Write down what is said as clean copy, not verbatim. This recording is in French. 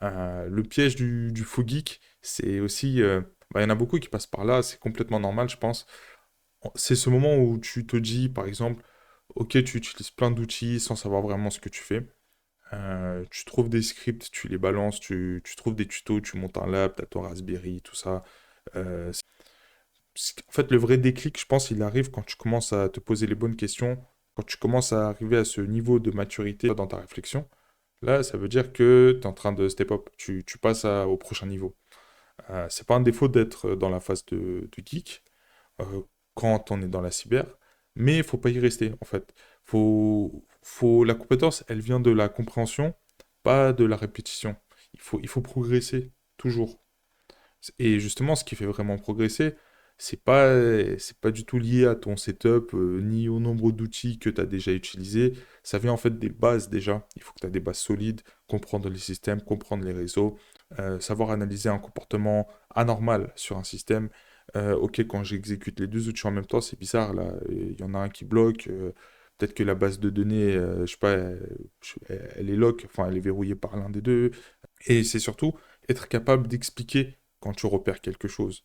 Le piège du faux geek, c'est aussi, bah, il y en a beaucoup qui passent par là, c'est complètement normal, je pense. C'est ce moment où tu te dis, par exemple, ok, tu utilises plein d'outils sans savoir vraiment ce que tu fais. Tu trouves des scripts, tu les balances, tu trouves des tutos, tu montes un lab, t'as ton Raspberry, tout ça. En fait, le vrai déclic, je pense, il arrive quand tu commences à te poser les bonnes questions, quand tu commences à arriver à ce niveau de maturité dans ta réflexion. Là, ça veut dire que tu es en train de step up, tu passes au prochain niveau. C'est pas un défaut d'être dans la phase de geek euh, quand on est dans la cyber, mais il faut pas y rester, en fait. La compétence, elle vient de la compréhension, pas de la répétition. Il faut progresser, toujours. Et justement, ce qui fait vraiment progresser, c'est pas du tout lié à ton setup, ni au nombre d'outils que tu as déjà utilisés. Ça vient en fait des bases déjà. Il faut que tu aies des bases solides, comprendre les systèmes, comprendre les réseaux, savoir analyser un comportement anormal sur un système. Ok, quand j'exécute les deux outils en même temps, c'est bizarre là. Il y en a un qui bloque. Peut-être que la base de données, je sais pas, elle est lock, enfin elle est verrouillée par l'un des deux. Et c'est surtout être capable d'expliquer quand tu repères quelque chose.